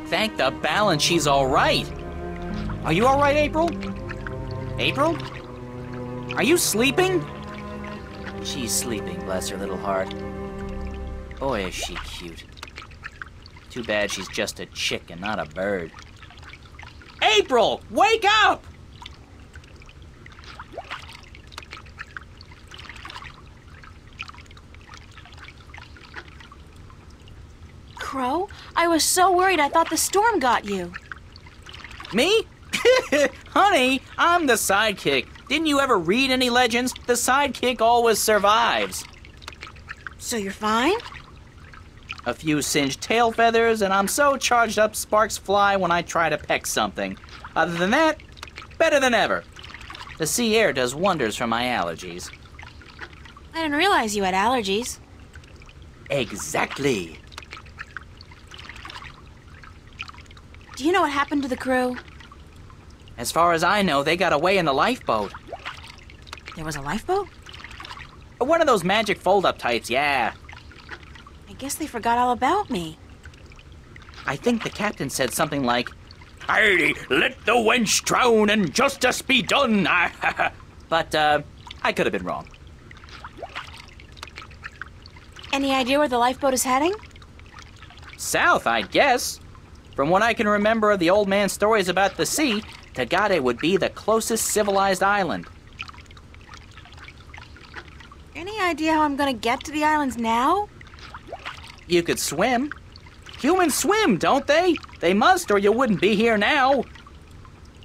Thank the balance she's all right. Are you all right, April? April? Are you sleeping? She's sleeping, bless her little heart. Boy, is she cute. Too bad she's just a chick and not a bird. April, wake up! Crow, I was so worried I thought the storm got you. Me? Honey, I'm the sidekick. Didn't you ever read any legends? The sidekick always survives. So you're fine? A few singed tail feathers, and I'm so charged up sparks fly when I try to peck something. Other than that, better than ever. The sea air does wonders for my allergies. I didn't realize you had allergies. Exactly. Do you know what happened to the crew? As far as I know, they got away in the lifeboat. There was a lifeboat? One of those magic fold-up types, yeah. I guess they forgot all about me. I think the captain said something like, "Heidi, let the wench drown and justice be done." But, I could have been wrong. Any idea where the lifeboat is heading? South, I guess. From what I can remember of the old man's stories about the sea, Tagade would be the closest civilized island. Any idea how I'm gonna get to the islands now? You could swim. Humans swim, don't they? They must, or you wouldn't be here now.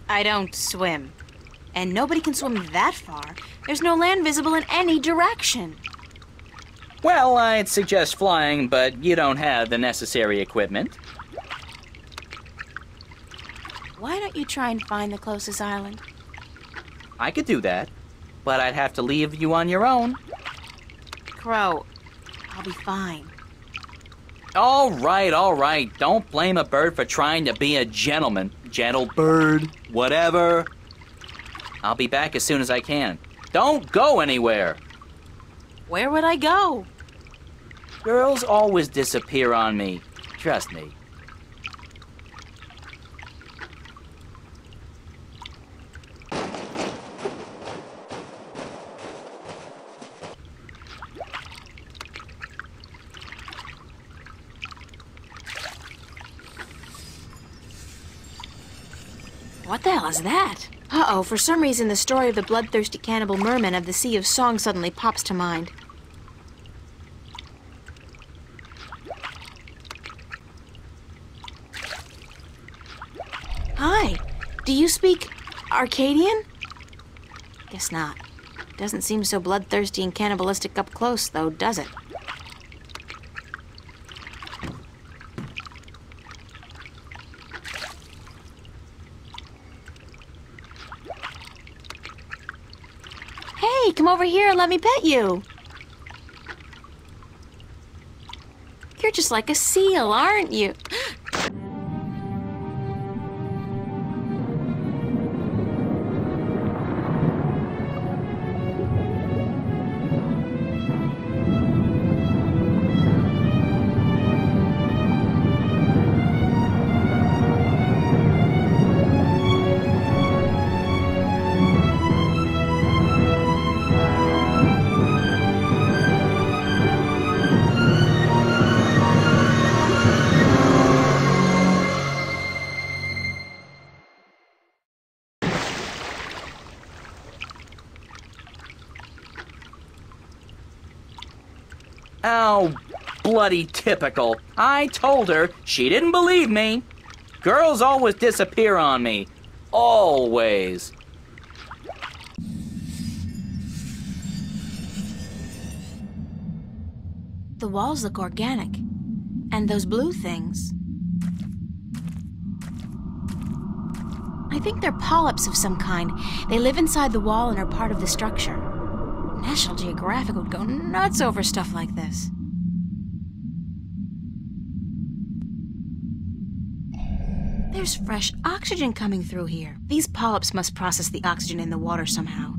I don't swim. And nobody can swim that far. There's no land visible in any direction. Well, I'd suggest flying, but you don't have the necessary equipment. Why don't you try and find the closest island? I could do that, but I'd have to leave you on your own. Crow, I'll be fine. All right. Don't blame a bird for trying to be a gentleman. Gentle bird, whatever. I'll be back as soon as I can. Don't go anywhere. Where would I go? Girls always disappear on me. Trust me. What the hell is that? Uh-oh, for some reason the story of the bloodthirsty cannibal merman of the Sea of Song suddenly pops to mind. Hi, do you speak Arcadian? Guess not. Doesn't seem so bloodthirsty and cannibalistic up close, though, does it? Hey, come over here and let me pet you. You're just like a seal, aren't you? Oh, bloody typical. I told her. She didn't believe me. Girls always disappear on me. Always. The walls look organic. And those blue things. I think they're polyps of some kind. They live inside the wall and are part of the structure. National Geographic would go nuts over stuff like this. There's fresh oxygen coming through here. These polyps must process the oxygen in the water somehow.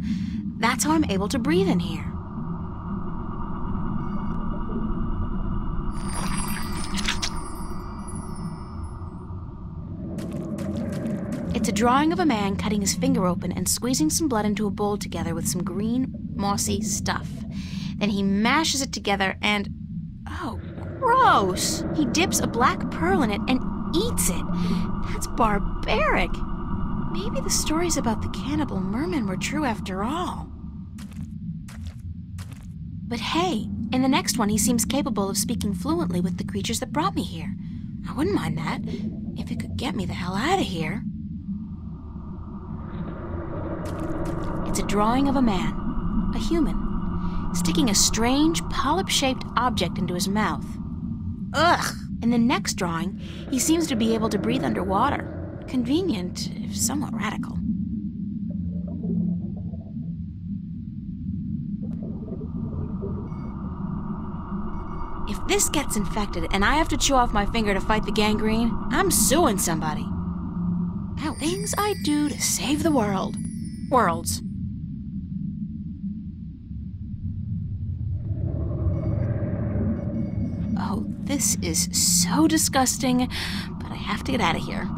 That's how I'm able to breathe in here. It's a drawing of a man cutting his finger open and squeezing some blood into a bowl together with some green, mossy stuff. Then he mashes it together and... oh, gross! He dips a black pearl in it and eats it. That's barbaric. Maybe the stories about the cannibal mermen were true after all. But hey, in the next one he seems capable of speaking fluently with the creatures that brought me here. I wouldn't mind that, if it could get me the hell out of here. It's a drawing of a man, a human, sticking a strange, polyp-shaped object into his mouth. Ugh! In the next drawing, he seems to be able to breathe underwater. Convenient, if somewhat radical. If this gets infected and I have to chew off my finger to fight the gangrene, I'm suing somebody. Things I do to save the world. Worlds. Oh, this is so disgusting, but I have to get out of here.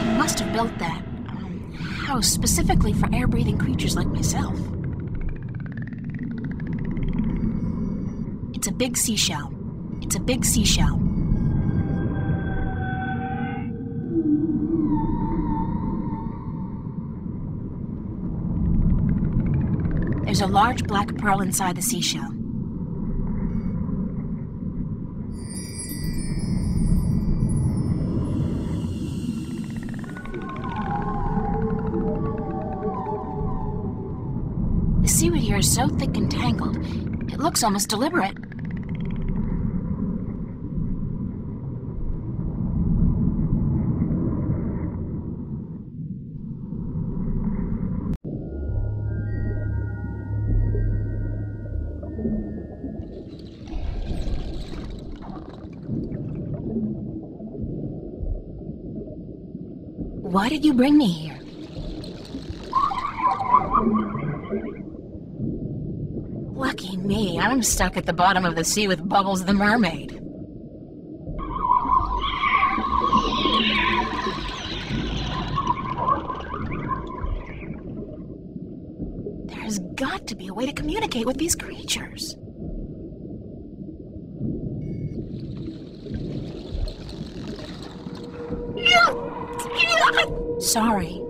They must have built that house specifically for air-breathing creatures like myself. It's a big seashell. It's a big seashell. There's a large black pearl inside the seashell. The seaweed here is so thick and tangled, it looks almost deliberate. Why did you bring me here? Lucky me, I'm stuck at the bottom of the sea with Bubbles the mermaid. There's got to be a way to communicate with these creatures. Sorry.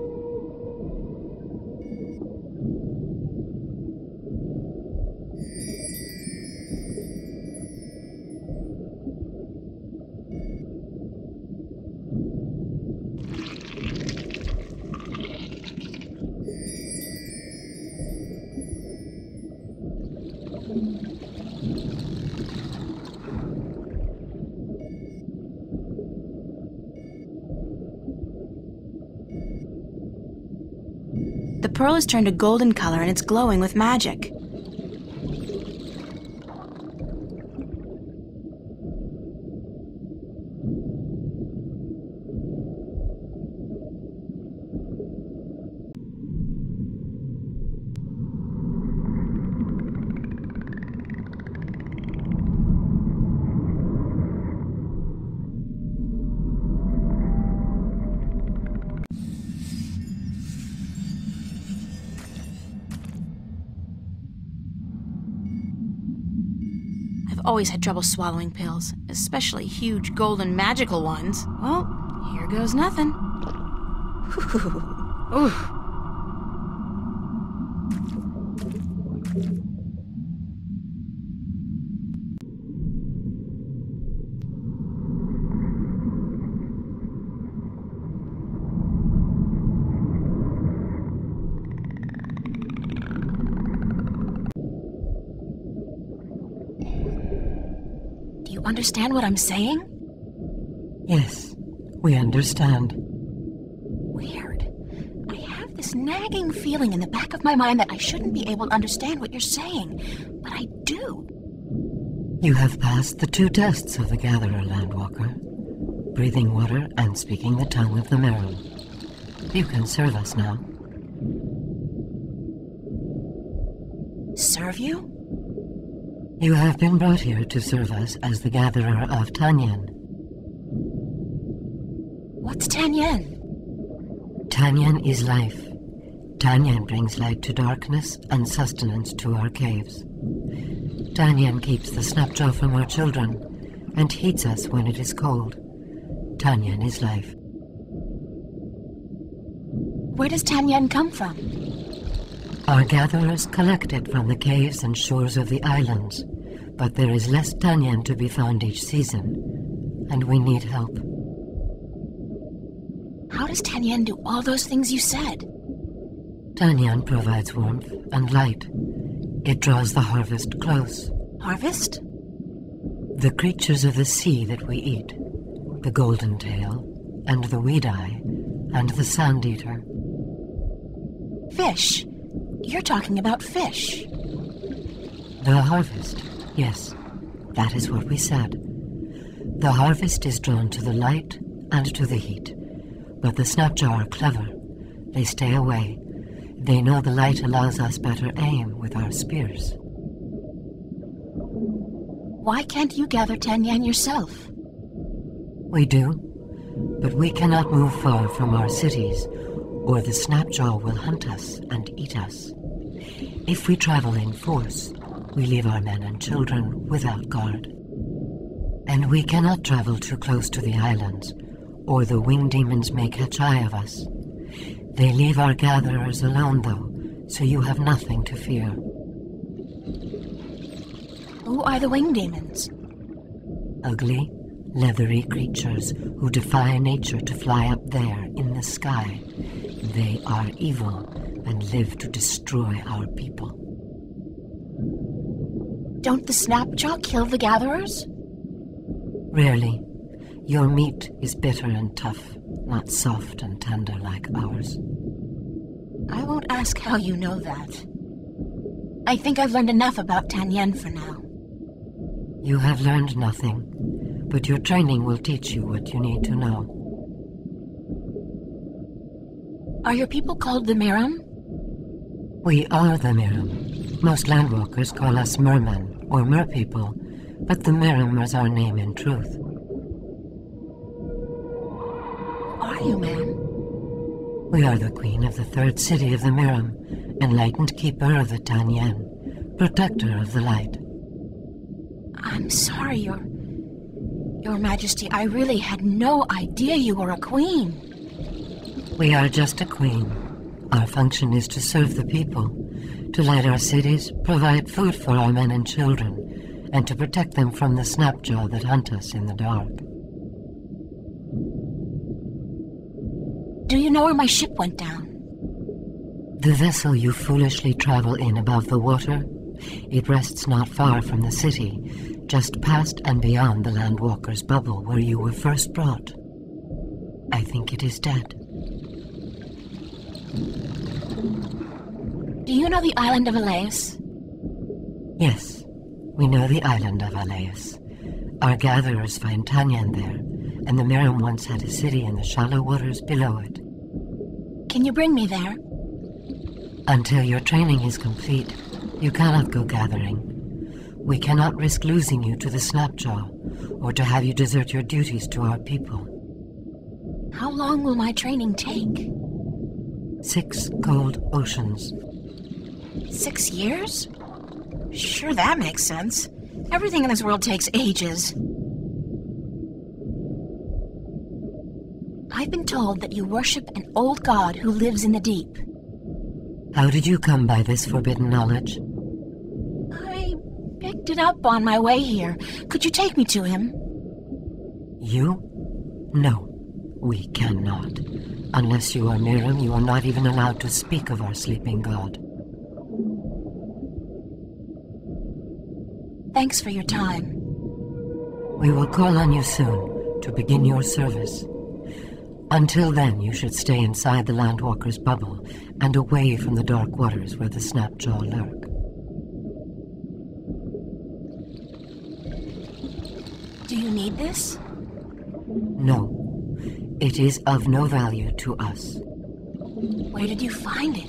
The pearl has turned a golden color and it's glowing with magic. I've always had trouble swallowing pills, especially huge golden magical ones. Well, here goes nothing. Ooh. Understand what I'm saying? Yes, we understand. Weird. I have this nagging feeling in the back of my mind that I shouldn't be able to understand what you're saying, but I do. You have passed the 2 tests of the Gatherer, Landwalker. Breathing water and speaking the tongue of the Merum. You can serve us now. serve you? You have been brought here to serve us as the gatherer of Tanyan. What's Tanyan? Tanyan is life. Tanyan brings light to darkness and sustenance to our caves. Tanyan keeps the snapjaw from our children and heats us when it is cold. Tanyan is life. Where does Tanyan come from? Our gatherers collect it from the caves and shores of the islands, but there is less Tanyan to be found each season, and we need help. How does Tanyan do all those things you said? Tanyan provides warmth and light. It draws the harvest close. Harvest? The creatures of the sea that we eat, the golden tail, and the weed-eye, and the sand-eater. Fish. You're talking about fish. The harvest, yes, that is what we said. The harvest is drawn to the light and to the heat, but the snapjaw are clever. They stay away. They know the light allows us better aim with our spears. Why can't you gather Tanyan yourself? We do, but we cannot move far from our cities, or the snapjaw will hunt us and eat us. If we travel in force, we leave our men and children without guard. And we cannot travel too close to the islands, or the winged demons may catch eye of us. They leave our gatherers alone, though, so you have nothing to fear. Who are the winged demons? Ugly, leathery creatures who defy nature to fly up there in the sky. They are evil and live to destroy our people. Don't the snapjaw kill the gatherers? Rarely. Your meat is bitter and tough, not soft and tender like ours. I won't ask how you know that. I think I've learned enough about Tanyan for now. You have learned nothing, but your training will teach you what you need to know. Are your people called the Miram? We are the Miram. Most landwalkers call us mermen or merpeople, but the Miram is our name in truth. Are you, ma'am? We are the queen of the third city of the Miram, enlightened keeper of the Tanyan, protector of the light. I'm sorry, Your Majesty. I really had no idea you were a queen. We are just a queen. Our function is to serve the people, to light our cities, provide food for our men and children, and to protect them from the snapjaw that hunt us in the dark. Do you know where my ship went down? The vessel you foolishly travel in above the water, it rests not far from the city, just past and beyond the Landwalker's bubble where you were first brought. I think it is dead. Do you know the island of Aleus? Yes, we know the island of Aleus. Our gatherers find Tanyan there, and the Miram once had a city in the shallow waters below it. Can you bring me there? Until your training is complete, you cannot go gathering. We cannot risk losing you to the Snapjaw, or to have you desert your duties to our people. How long will my training take? 6 cold oceans. 6 years? Sure, that makes sense. Everything in this world takes ages. I've been told that you worship an old god who lives in the deep. How did you come by this forbidden knowledge? I picked it up on my way here. Could you take me to him? You? No, we cannot. Unless you are Miram, you are not even allowed to speak of our sleeping god. Thanks for your time. We will call on you soon to begin your service. Until then, you should stay inside the Landwalker's bubble and away from the dark waters where the Snapjaw lurk. Do you need this? No. It is of no value to us. Where did you find it?